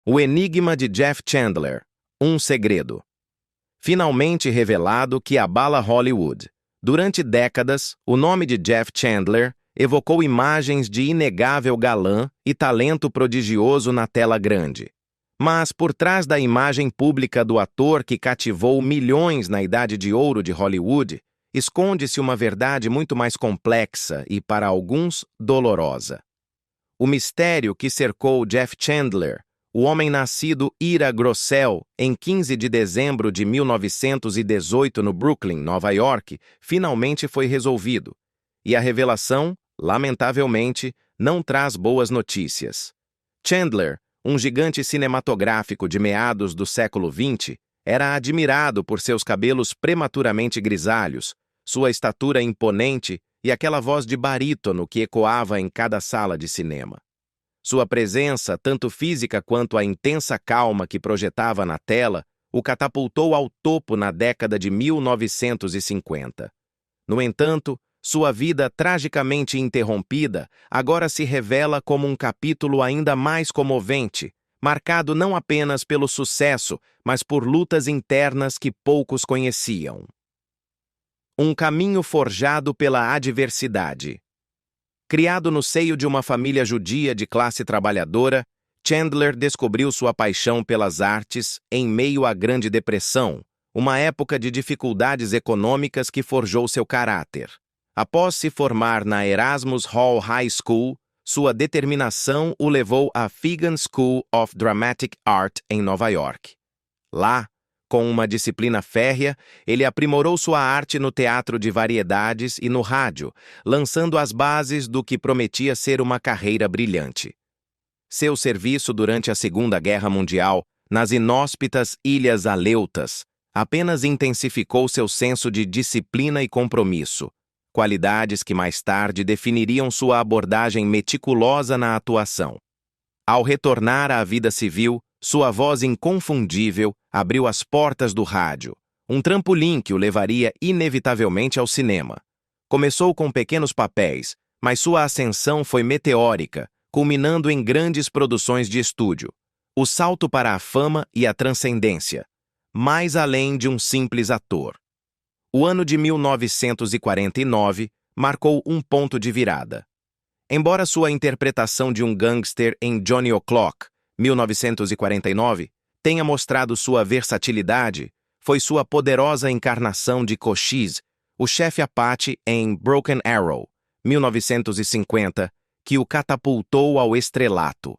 O Enigma de Jeff Chandler, um segredo. Finalmente revelado que abala Hollywood. Durante décadas, o nome de Jeff Chandler evocou imagens de inegável galã e talento prodigioso na tela grande. Mas por trás da imagem pública do ator que cativou milhões na Idade de Ouro de Hollywood, esconde-se uma verdade muito mais complexa e, para alguns, dolorosa. O mistério que cercou Jeff Chandler, o homem nascido Ira Grossell em 15 de dezembro de 1918 no Brooklyn, Nova York, finalmente foi resolvido. E a revelação, lamentavelmente, não traz boas notícias. Chandler, um gigante cinematográfico de meados do século XX, era admirado por seus cabelos prematuramente grisalhos, sua estatura imponente e aquela voz de barítono que ecoava em cada sala de cinema. Sua presença, tanto física quanto a intensa calma que projetava na tela, o catapultou ao topo na década de 1950. No entanto, sua vida tragicamente interrompida agora se revela como um capítulo ainda mais comovente, marcado não apenas pelo sucesso, mas por lutas internas que poucos conheciam. Um caminho forjado pela adversidade. Criado no seio de uma família judia de classe trabalhadora, Chandler descobriu sua paixão pelas artes em meio à Grande Depressão, uma época de dificuldades econômicas que forjou seu caráter. Após se formar na Erasmus Hall High School, sua determinação o levou à Fegan School of Dramatic Art em Nova York. Lá, com uma disciplina férrea, ele aprimorou sua arte no teatro de variedades e no rádio, lançando as bases do que prometia ser uma carreira brilhante. Seu serviço durante a Segunda Guerra Mundial, nas inóspitas Ilhas Aleutas, apenas intensificou seu senso de disciplina e compromisso, qualidades que mais tarde definiriam sua abordagem meticulosa na atuação. Ao retornar à vida civil, sua voz inconfundível abriu as portas do rádio, um trampolim que o levaria inevitavelmente ao cinema. Começou com pequenos papéis, mas sua ascensão foi meteórica, culminando em grandes produções de estúdio. O salto para a fama e a transcendência, mais além de um simples ator. O ano de 1949 marcou um ponto de virada. Embora sua interpretação de um gangster em Johnny O'Clock, 1949, tenha mostrado sua versatilidade, foi sua poderosa encarnação de Cochise, o chefe Apache em Broken Arrow, 1950, que o catapultou ao estrelato.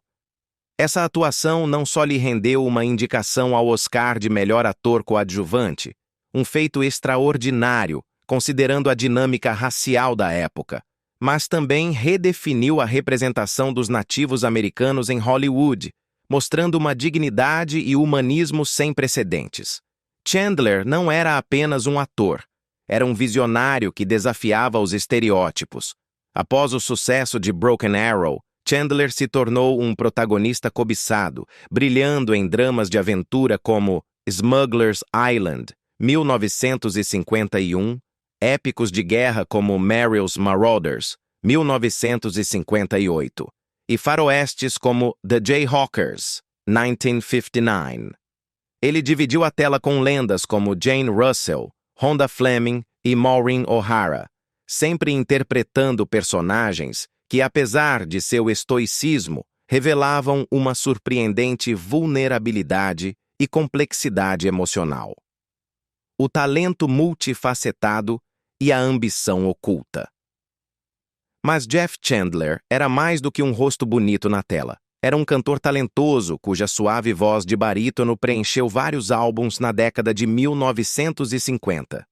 Essa atuação não só lhe rendeu uma indicação ao Oscar de melhor ator coadjuvante, um feito extraordinário, considerando a dinâmica racial da época, mas também redefiniu a representação dos nativos americanos em Hollywood, mostrando uma dignidade e humanismo sem precedentes. Chandler não era apenas um ator, era um visionário que desafiava os estereótipos. Após o sucesso de Broken Arrow, Chandler se tornou um protagonista cobiçado, brilhando em dramas de aventura como Smuggler's Island, 1951, épicos de guerra como Merrill's Marauders, 1958, e faroestes como The Jayhawkers, 1959. Ele dividiu a tela com lendas como Jane Russell, Rhonda Fleming e Maureen O'Hara, sempre interpretando personagens que, apesar de seu estoicismo, revelavam uma surpreendente vulnerabilidade e complexidade emocional. O talento multifacetado e a ambição oculta. Mas Jeff Chandler era mais do que um rosto bonito na tela. Era um cantor talentoso cuja suave voz de barítono preencheu vários álbuns na década de 1950.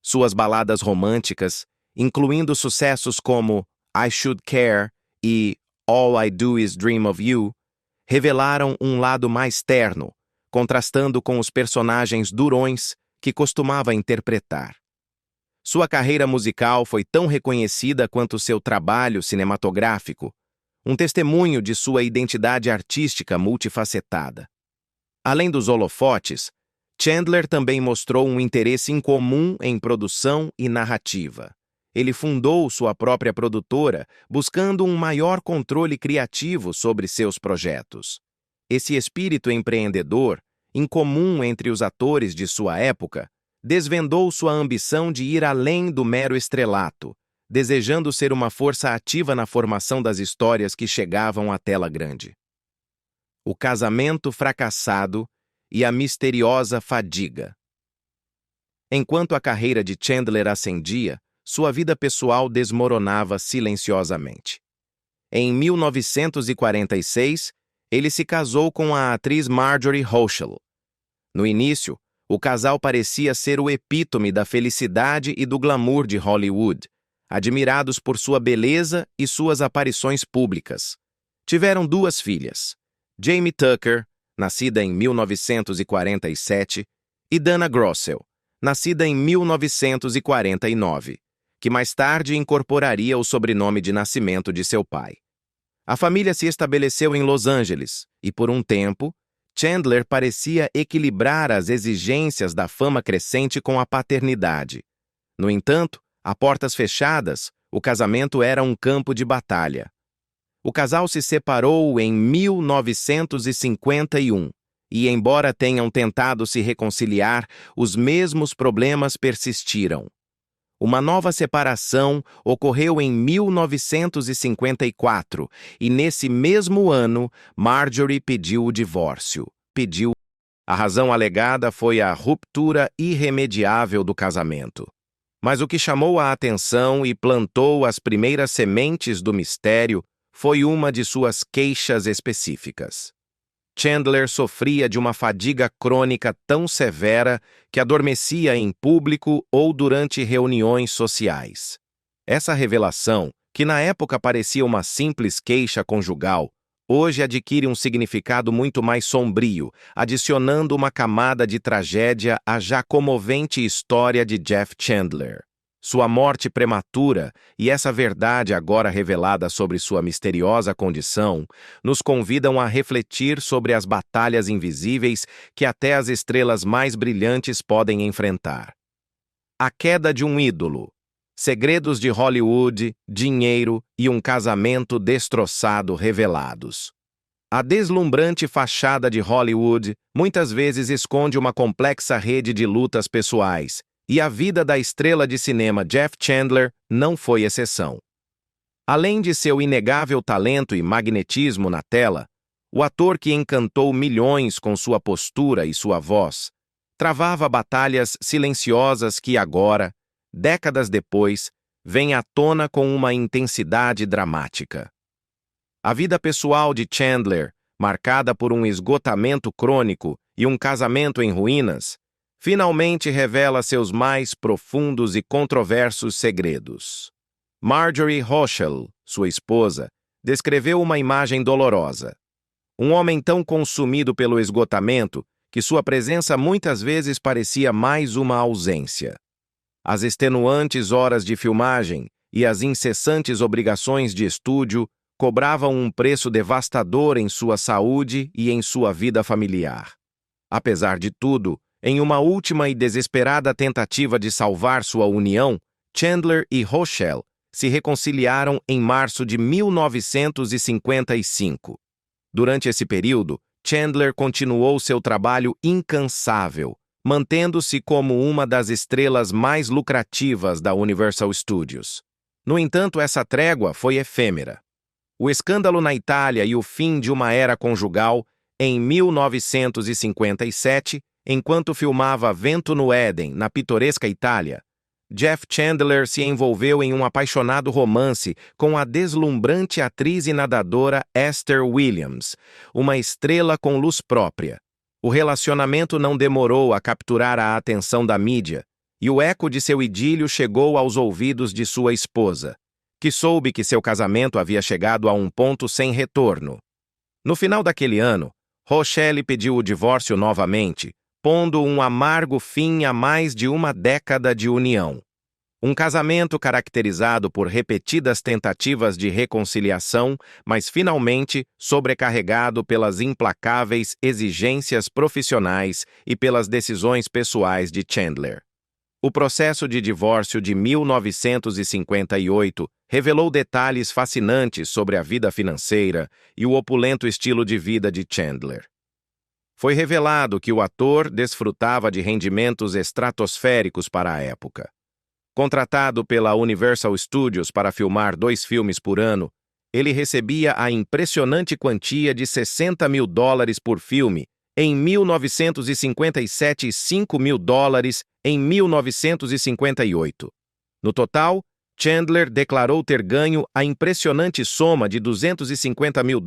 Suas baladas românticas, incluindo sucessos como I Should Care e All I Do Is Dream of You, revelaram um lado mais terno, contrastando com os personagens durões que costumava interpretar. Sua carreira musical foi tão reconhecida quanto seu trabalho cinematográfico, um testemunho de sua identidade artística multifacetada. Além dos holofotes, Chandler também mostrou um interesse incomum em produção e narrativa. Ele fundou sua própria produtora, buscando um maior controle criativo sobre seus projetos. Esse espírito empreendedor, incomum entre os atores de sua época, desvendou sua ambição de ir além do mero estrelato, desejando ser uma força ativa na formação das histórias que chegavam à tela grande. O casamento fracassado e a misteriosa fadiga. Enquanto a carreira de Chandler ascendia, sua vida pessoal desmoronava silenciosamente. Em 1946, ele se casou com a atriz Marjorie Hochul. No início, o casal parecia ser o epítome da felicidade e do glamour de Hollywood, admirados por sua beleza e suas aparições públicas. Tiveram 2 filhas, Jamie Tucker, nascida em 1947, e Dana Grossel, nascida em 1949, que mais tarde incorporaria o sobrenome de nascimento de seu pai. A família se estabeleceu em Los Angeles e, por um tempo, Chandler parecia equilibrar as exigências da fama crescente com a paternidade. No entanto, a portas fechadas, o casamento era um campo de batalha. O casal se separou em 1951 e, embora tenham tentado se reconciliar, os mesmos problemas persistiram. Uma nova separação ocorreu em 1954 e, nesse mesmo ano, Marjorie pediu o divórcio. A razão alegada foi a ruptura irremediável do casamento. Mas o que chamou a atenção e plantou as primeiras sementes do mistério foi uma de suas queixas específicas. Chandler sofria de uma fadiga crônica tão severa que adormecia em público ou durante reuniões sociais. Essa revelação, que na época parecia uma simples queixa conjugal, hoje adquire um significado muito mais sombrio, adicionando uma camada de tragédia à já comovente história de Jeff Chandler. Sua morte prematura e essa verdade agora revelada sobre sua misteriosa condição nos convidam a refletir sobre as batalhas invisíveis que até as estrelas mais brilhantes podem enfrentar. A queda de um ídolo, segredos de Hollywood, dinheiro e um casamento destroçado revelados. A deslumbrante fachada de Hollywood muitas vezes esconde uma complexa rede de lutas pessoais, e a vida da estrela de cinema Jeff Chandler não foi exceção. Além de seu inegável talento e magnetismo na tela, o ator que encantou milhões com sua postura e sua voz, travava batalhas silenciosas que agora, décadas depois, vêm à tona com uma intensidade dramática. A vida pessoal de Chandler, marcada por um esgotamento crônico e um casamento em ruínas, finalmente revela seus mais profundos e controversos segredos. Marjorie Hochul, sua esposa, descreveu uma imagem dolorosa. Um homem tão consumido pelo esgotamento que sua presença muitas vezes parecia mais uma ausência. As extenuantes horas de filmagem e as incessantes obrigações de estúdio cobravam um preço devastador em sua saúde e em sua vida familiar. Apesar de tudo, em uma última e desesperada tentativa de salvar sua união, Chandler e Hochul se reconciliaram em março de 1955. Durante esse período, Chandler continuou seu trabalho incansável, mantendo-se como uma das estrelas mais lucrativas da Universal Studios. No entanto, essa trégua foi efêmera. O escândalo na Itália e o fim de uma era conjugal, em 1957, enquanto filmava Vento no Éden, na pitoresca Itália, Jeff Chandler se envolveu em um apaixonado romance com a deslumbrante atriz e nadadora Esther Williams, uma estrela com luz própria. O relacionamento não demorou a capturar a atenção da mídia, e o eco de seu idílio chegou aos ouvidos de sua esposa, que soube que seu casamento havia chegado a um ponto sem retorno. No final daquele ano, Hochul pediu o divórcio novamente, pondo um amargo fim a mais de uma década de união. Um casamento caracterizado por repetidas tentativas de reconciliação, mas finalmente sobrecarregado pelas implacáveis exigências profissionais e pelas decisões pessoais de Chandler. O processo de divórcio de 1958 revelou detalhes fascinantes sobre a vida financeira e o opulento estilo de vida de Chandler. Foi revelado que o ator desfrutava de rendimentos estratosféricos para a época. Contratado pela Universal Studios para filmar 2 filmes por ano, ele recebia a impressionante quantia de $60 mil por filme em 1957 e $5 mil em 1958. No total, Chandler declarou ter ganho a impressionante soma de $250 mil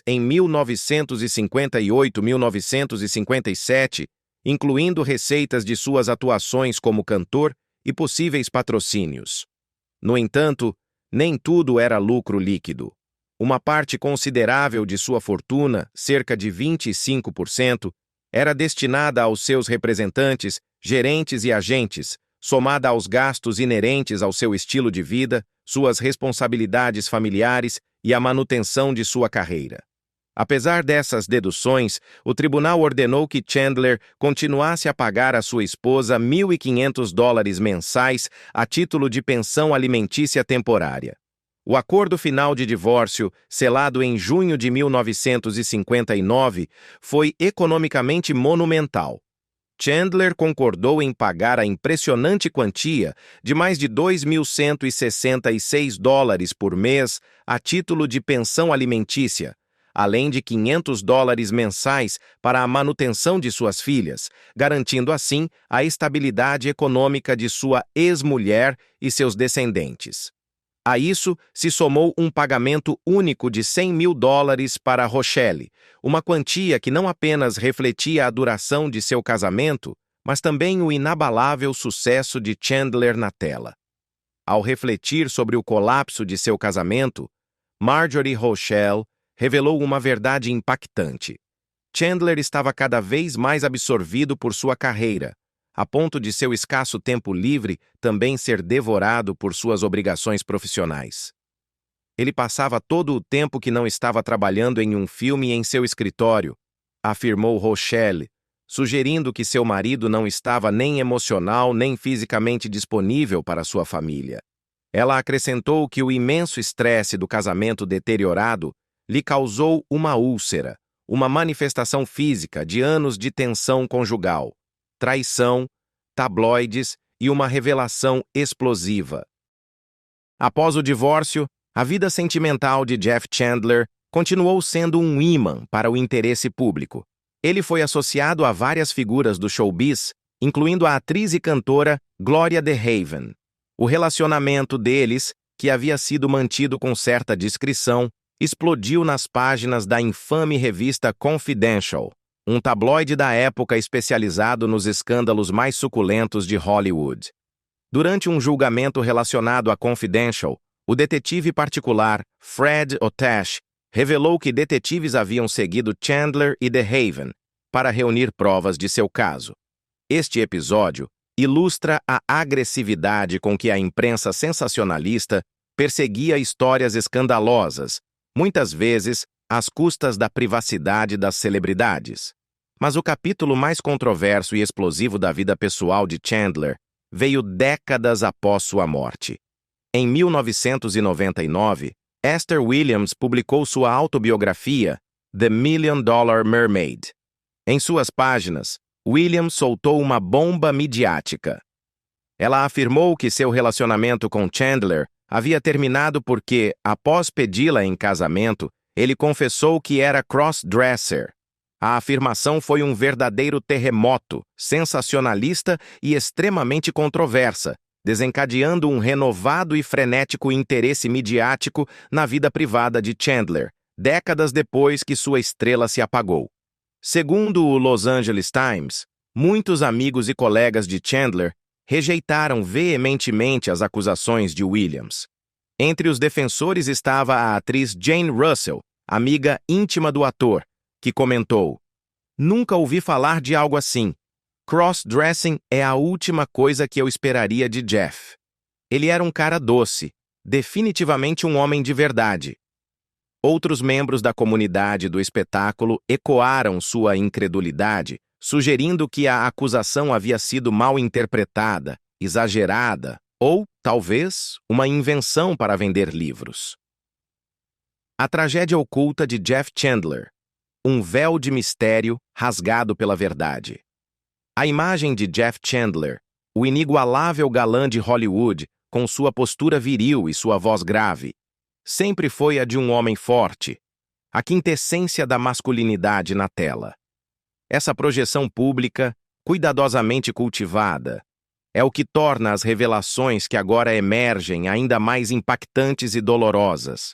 em 1958 e 1957, incluindo receitas de suas atuações como cantor e possíveis patrocínios. No entanto, nem tudo era lucro líquido. Uma parte considerável de sua fortuna, cerca de 25%, era destinada aos seus representantes, gerentes e agentes, somada aos gastos inerentes ao seu estilo de vida, suas responsabilidades familiares e a manutenção de sua carreira. Apesar dessas deduções, o tribunal ordenou que Chandler continuasse a pagar à sua esposa $1.500 mensais a título de pensão alimentícia temporária. O acordo final de divórcio, selado em junho de 1959, foi economicamente monumental. Chandler concordou em pagar a impressionante quantia de mais de $2.166 por mês a título de pensão alimentícia, além de $500 mensais para a manutenção de suas filhas, garantindo assim a estabilidade econômica de sua ex-mulher e seus descendentes. A isso se somou um pagamento único de $100 mil para Rochelle, uma quantia que não apenas refletia a duração de seu casamento, mas também o inabalável sucesso de Chandler na tela. Ao refletir sobre o colapso de seu casamento, Marjorie Rochelle revelou uma verdade impactante. Chandler estava cada vez mais absorvido por sua carreira, a ponto de seu escasso tempo livre também ser devorado por suas obrigações profissionais. Ele passava todo o tempo que não estava trabalhando em um filme em seu escritório, afirmou Rochelle, sugerindo que seu marido não estava nem emocional nem fisicamente disponível para sua família. Ela acrescentou que o imenso estresse do casamento deteriorado lhe causou uma úlcera, uma manifestação física de anos de tensão conjugal, traição, tabloides e uma revelação explosiva. Após o divórcio, a vida sentimental de Jeff Chandler continuou sendo um ímã para o interesse público. Ele foi associado a várias figuras do showbiz, incluindo a atriz e cantora Gloria DeHaven. O relacionamento deles, que havia sido mantido com certa discrição, explodiu nas páginas da infame revista Confidential, um tabloide da época especializado nos escândalos mais suculentos de Hollywood. Durante um julgamento relacionado a Confidential, o detetive particular Fred Otash revelou que detetives haviam seguido Chandler e DeHaven para reunir provas de seu caso. Este episódio ilustra a agressividade com que a imprensa sensacionalista perseguia histórias escandalosas, muitas vezes às custas da privacidade das celebridades. Mas o capítulo mais controverso e explosivo da vida pessoal de Chandler veio décadas após sua morte. Em 1999, Esther Williams publicou sua autobiografia, The $1 Million Mermaid. Em suas páginas, Williams soltou uma bomba midiática. Ela afirmou que seu relacionamento com Chandler havia terminado porque, após pedi-la em casamento, ele confessou que era cross-dresser. A afirmação foi um verdadeiro terremoto, sensacionalista e extremamente controversa, desencadeando um renovado e frenético interesse midiático na vida privada de Chandler, décadas depois que sua estrela se apagou. Segundo o Los Angeles Times, muitos amigos e colegas de Chandler rejeitaram veementemente as acusações de Williams. Entre os defensores estava a atriz Jane Russell, amiga íntima do ator, que comentou: "Nunca ouvi falar de algo assim. Cross-dressing é a última coisa que eu esperaria de Jeff. Ele era um cara doce, definitivamente um homem de verdade." Outros membros da comunidade do espetáculo ecoaram sua incredulidade, sugerindo que a acusação havia sido mal interpretada exagerada ou, talvez, uma invenção para vender livros. A tragédia oculta de Jeff Chandler. Um véu de mistério rasgado pela verdade. A imagem de Jeff Chandler, o inigualável galã de Hollywood, com sua postura viril e sua voz grave, sempre foi a de um homem forte, a quintessência da masculinidade na tela. Essa projeção pública, cuidadosamente cultivada, é o que torna as revelações que agora emergem ainda mais impactantes e dolorosas.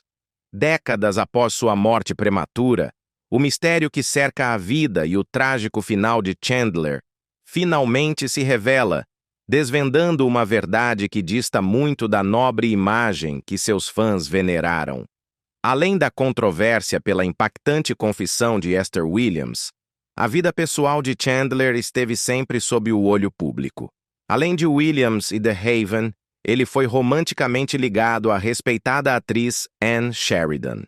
Décadas após sua morte prematura, o mistério que cerca a vida e o trágico final de Chandler finalmente se revela, desvendando uma verdade que dista muito da nobre imagem que seus fãs veneraram. Além da controvérsia pela impactante confissão de Esther Williams, a vida pessoal de Chandler esteve sempre sob o olho público. Além de Williams e The Haven, ele foi romanticamente ligado à respeitada atriz Anne Sheridan.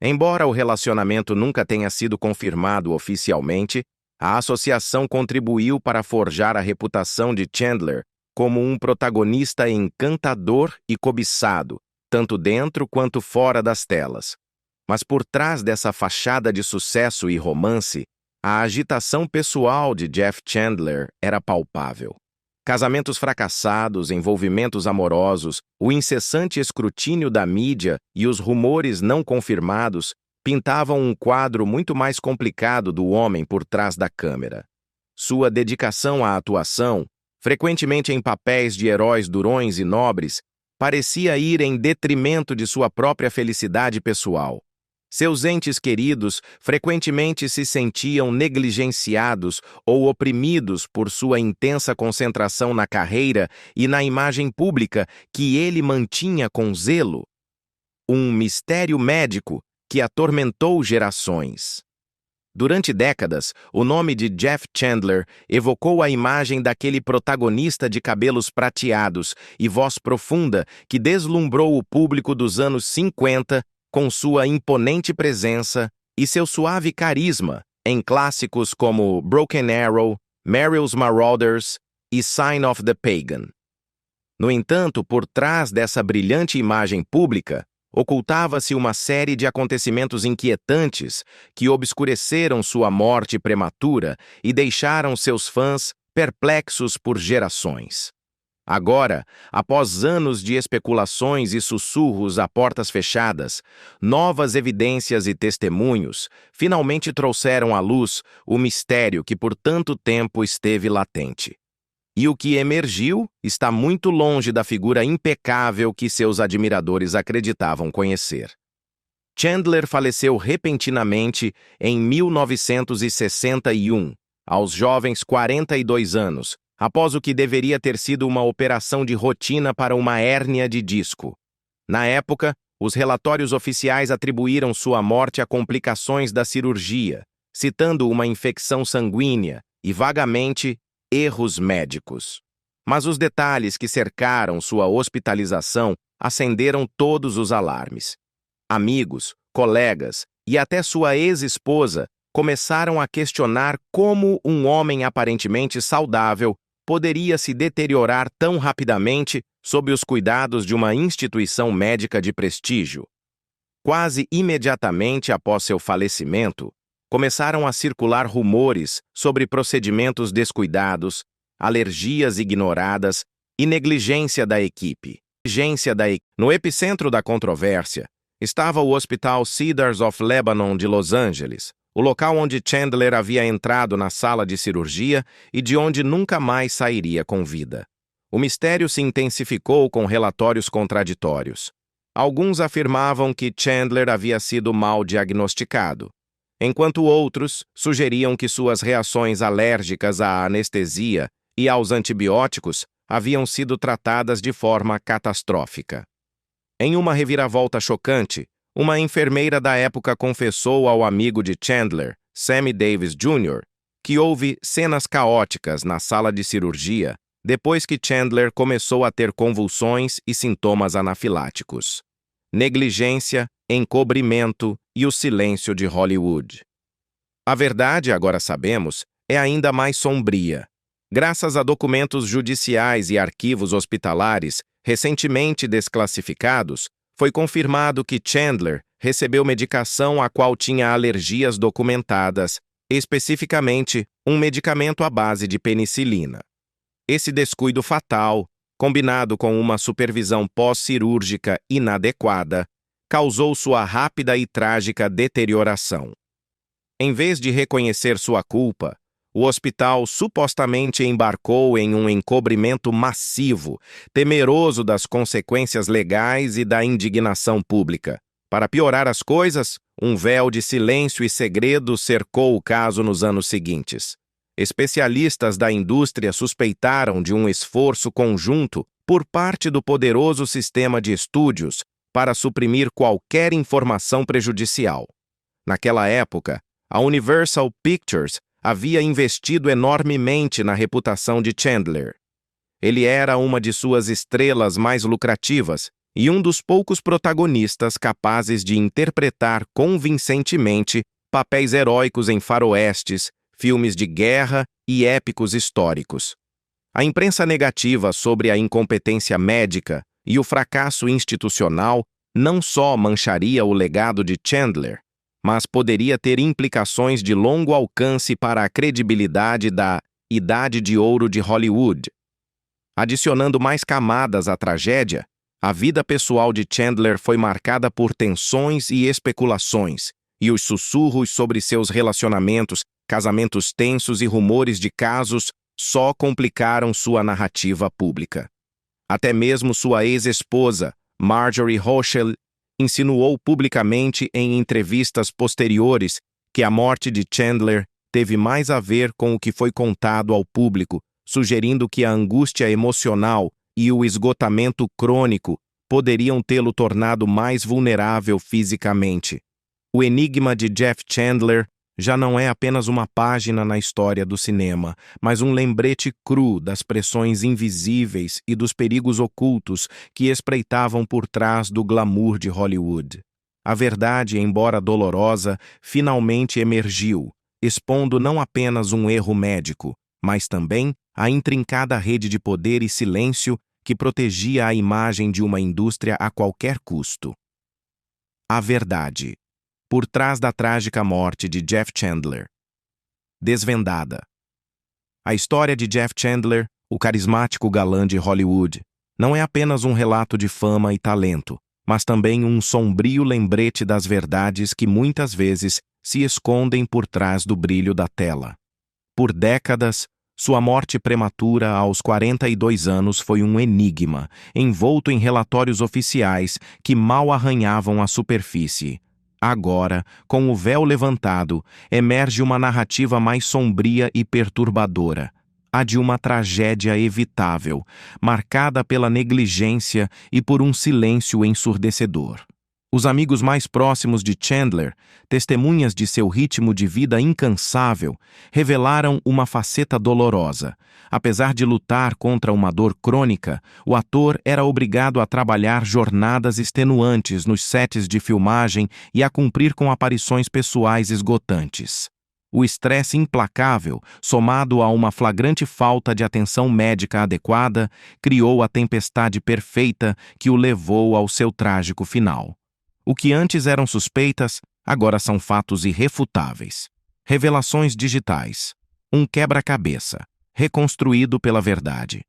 Embora o relacionamento nunca tenha sido confirmado oficialmente, a associação contribuiu para forjar a reputação de Chandler como um protagonista encantador e cobiçado, tanto dentro quanto fora das telas. Mas por trás dessa fachada de sucesso e romance, a agitação pessoal de Jeff Chandler era palpável. Casamentos fracassados, envolvimentos amorosos, o incessante escrutínio da mídia e os rumores não confirmados pintavam um quadro muito mais complicado do homem por trás da câmera. Sua dedicação à atuação, frequentemente em papéis de heróis durões e nobres, parecia ir em detrimento de sua própria felicidade pessoal. Seus entes queridos frequentemente se sentiam negligenciados ou oprimidos por sua intensa concentração na carreira e na imagem pública que ele mantinha com zelo. Um mistério médico que atormentou gerações. Durante décadas, o nome de Jeff Chandler evocou a imagem daquele protagonista de cabelos prateados e voz profunda que deslumbrou o público dos anos 50 com sua imponente presença e seu suave carisma em clássicos como Broken Arrow, Merrill's Marauders e Sign of the Pagan. No entanto, por trás dessa brilhante imagem pública, ocultava-se uma série de acontecimentos inquietantes que obscureceram sua morte prematura e deixaram seus fãs perplexos por gerações. Agora, após anos de especulações e sussurros a portas fechadas, novas evidências e testemunhos finalmente trouxeram à luz o mistério que por tanto tempo esteve latente. E o que emergiu está muito longe da figura impecável que seus admiradores acreditavam conhecer. Chandler faleceu repentinamente em 1961, aos jovens 42 anos, após o que deveria ter sido uma operação de rotina para uma hérnia de disco. Na época, os relatórios oficiais atribuíram sua morte a complicações da cirurgia, citando uma infecção sanguínea e, vagamente, erros médicos. Mas os detalhes que cercaram sua hospitalização acenderam todos os alarmes. Amigos, colegas e até sua ex-esposa começaram a questionar como um homem aparentemente saudável poderia se deteriorar tão rapidamente sob os cuidados de uma instituição médica de prestígio. Quase imediatamente após seu falecimento, começaram a circular rumores sobre procedimentos descuidados, alergias ignoradas e negligência da equipe. No epicentro da controvérsia estava o Hospital Cedars of Lebanon de Los Angeles, o local onde Chandler havia entrado na sala de cirurgia e de onde nunca mais sairia com vida. O mistério se intensificou com relatórios contraditórios. Alguns afirmavam que Chandler havia sido mal diagnosticado, enquanto outros sugeriam que suas reações alérgicas à anestesia e aos antibióticos haviam sido tratadas de forma catastrófica. Em uma reviravolta chocante, uma enfermeira da época confessou ao amigo de Chandler, Sammy Davis Jr., que houve cenas caóticas na sala de cirurgia depois que Chandler começou a ter convulsões e sintomas anafiláticos. Negligência, encobrimento e o silêncio de Hollywood. A verdade, agora sabemos, é ainda mais sombria. Graças a documentos judiciais e arquivos hospitalares recentemente desclassificados, foi confirmado que Chandler recebeu medicação a qual tinha alergias documentadas, especificamente um medicamento à base de penicilina. Esse descuido fatal, combinado com uma supervisão pós-cirúrgica inadequada, causou sua rápida e trágica deterioração. Em vez de reconhecer sua culpa, o hospital supostamente embarcou em um encobrimento massivo, temeroso das consequências legais e da indignação pública. Para piorar as coisas, um véu de silêncio e segredo cercou o caso nos anos seguintes. Especialistas da indústria suspeitaram de um esforço conjunto por parte do poderoso sistema de estúdios para suprimir qualquer informação prejudicial. Naquela época, a Universal Pictures havia investido enormemente na reputação de Chandler. Ele era uma de suas estrelas mais lucrativas e um dos poucos protagonistas capazes de interpretar convincentemente papéis heróicos em faroestes, filmes de guerra e épicos históricos. A imprensa negativa sobre a incompetência médica e o fracasso institucional não só mancharia o legado de Chandler, mas poderia ter implicações de longo alcance para a credibilidade da Idade de Ouro de Hollywood. Adicionando mais camadas à tragédia, a vida pessoal de Chandler foi marcada por tensões e especulações, e os sussurros sobre seus relacionamentos, casamentos tensos e rumores de casos só complicaram sua narrativa pública. Até mesmo sua ex-esposa, Marjorie Hochul, insinuou publicamente em entrevistas posteriores que a morte de Chandler teve mais a ver com o que foi contado ao público, sugerindo que a angústia emocional e o esgotamento crônico poderiam tê-lo tornado mais vulnerável fisicamente. O enigma de Jeff Chandler já não é apenas uma página na história do cinema, mas um lembrete cru das pressões invisíveis e dos perigos ocultos que espreitavam por trás do glamour de Hollywood. A verdade, embora dolorosa, finalmente emergiu, expondo não apenas um erro médico, mas também a intrincada rede de poder e silêncio que protegia a imagem de uma indústria a qualquer custo. A verdade. Por trás da trágica morte de Jeff Chandler. Desvendada. A história de Jeff Chandler, o carismático galã de Hollywood, não é apenas um relato de fama e talento, mas também um sombrio lembrete das verdades que muitas vezes se escondem por trás do brilho da tela. Por décadas, sua morte prematura aos 42 anos foi um enigma, envolto em relatórios oficiais que mal arranhavam a superfície. Agora, com o véu levantado, emerge uma narrativa mais sombria e perturbadora, a de uma tragédia evitável, marcada pela negligência e por um silêncio ensurdecedor. Os amigos mais próximos de Chandler, testemunhas de seu ritmo de vida incansável, revelaram uma faceta dolorosa. Apesar de lutar contra uma dor crônica, o ator era obrigado a trabalhar jornadas extenuantes nos sets de filmagem e a cumprir com aparições pessoais esgotantes. O estresse implacável, somado a uma flagrante falta de atenção médica adequada, criou a tempestade perfeita que o levou ao seu trágico final. O que antes eram suspeitas, agora são fatos irrefutáveis. Revelações digitais. Um quebra-cabeça, reconstruído pela verdade.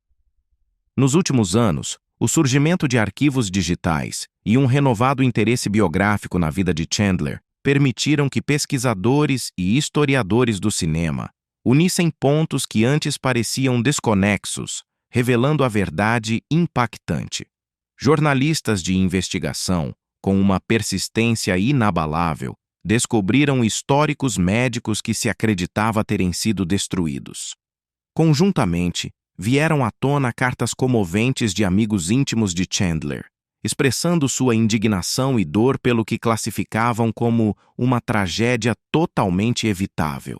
Nos últimos anos, o surgimento de arquivos digitais e um renovado interesse biográfico na vida de Chandler permitiram que pesquisadores e historiadores do cinema unissem pontos que antes pareciam desconexos, revelando a verdade impactante. Jornalistas de investigação, com uma persistência inabalável, descobriram históricos médicos que se acreditava terem sido destruídos. Conjuntamente, vieram à tona cartas comoventes de amigos íntimos de Chandler, expressando sua indignação e dor pelo que classificavam como uma tragédia totalmente evitável.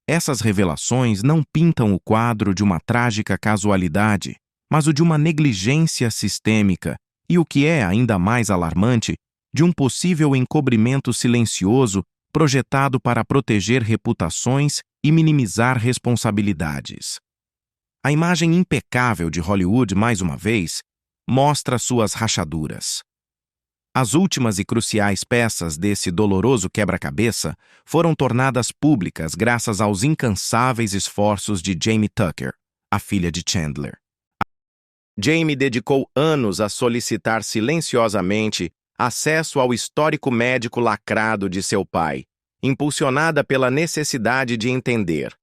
Essas revelações não pintam o quadro de uma trágica casualidade, mas o de uma negligência sistêmica e, o que é ainda mais alarmante, de um possível encobrimento silencioso projetado para proteger reputações e minimizar responsabilidades. A imagem impecável de Hollywood, mais uma vez, mostra suas rachaduras. As últimas e cruciais peças desse doloroso quebra-cabeça foram tornadas públicas graças aos incansáveis esforços de Jamie Tucker, a filha de Chandler. Jamie dedicou anos a solicitar silenciosamente acesso ao histórico médico lacrado de seu pai, impulsionada pela necessidade de entender.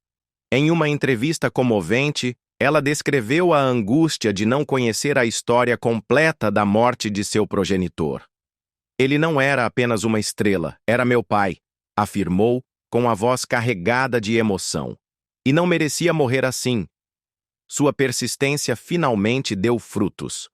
Em uma entrevista comovente, ela descreveu a angústia de não conhecer a história completa da morte de seu progenitor. Ele não era apenas uma estrela, era meu pai, afirmou com a voz carregada de emoção. E não merecia morrer assim. Sua persistência finalmente deu frutos.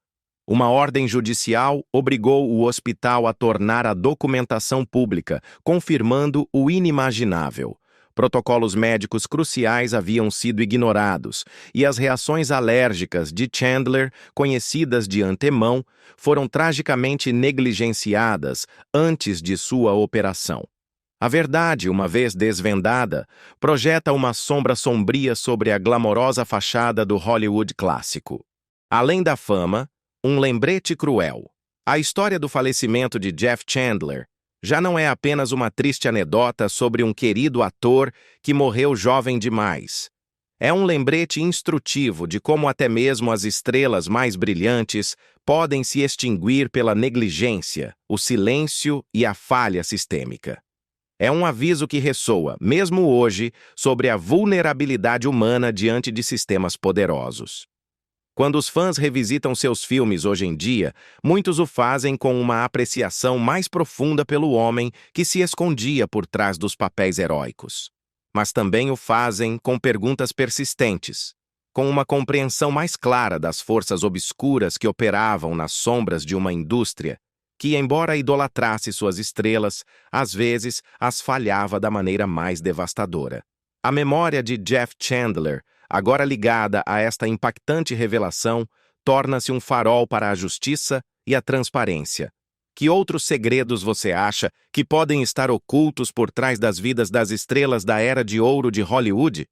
Uma ordem judicial obrigou o hospital a tornar a documentação pública, confirmando o inimaginável. Protocolos médicos cruciais haviam sido ignorados, e as reações alérgicas de Chandler, conhecidas de antemão, foram tragicamente negligenciadas antes de sua operação. A verdade, uma vez desvendada, projeta uma sombra sombria sobre a glamourosa fachada do Hollywood clássico. Além da fama, um lembrete cruel. A história do falecimento de Jeff Chandler já não é apenas uma triste anedota sobre um querido ator que morreu jovem demais. É um lembrete instrutivo de como até mesmo as estrelas mais brilhantes podem se extinguir pela negligência, o silêncio e a falha sistêmica. É um aviso que ressoa, mesmo hoje, sobre a vulnerabilidade humana diante de sistemas poderosos. Quando os fãs revisitam seus filmes hoje em dia, muitos o fazem com uma apreciação mais profunda pelo homem que se escondia por trás dos papéis heróicos. Mas também o fazem com perguntas persistentes, com uma compreensão mais clara das forças obscuras que operavam nas sombras de uma indústria que, embora idolatrasse suas estrelas, às vezes as falhava da maneira mais devastadora. A memória de Jeff Chandler, agora ligada a esta impactante revelação, torna-se um farol para a justiça e a transparência. Que outros segredos você acha que podem estar ocultos por trás das vidas das estrelas da era de ouro de Hollywood?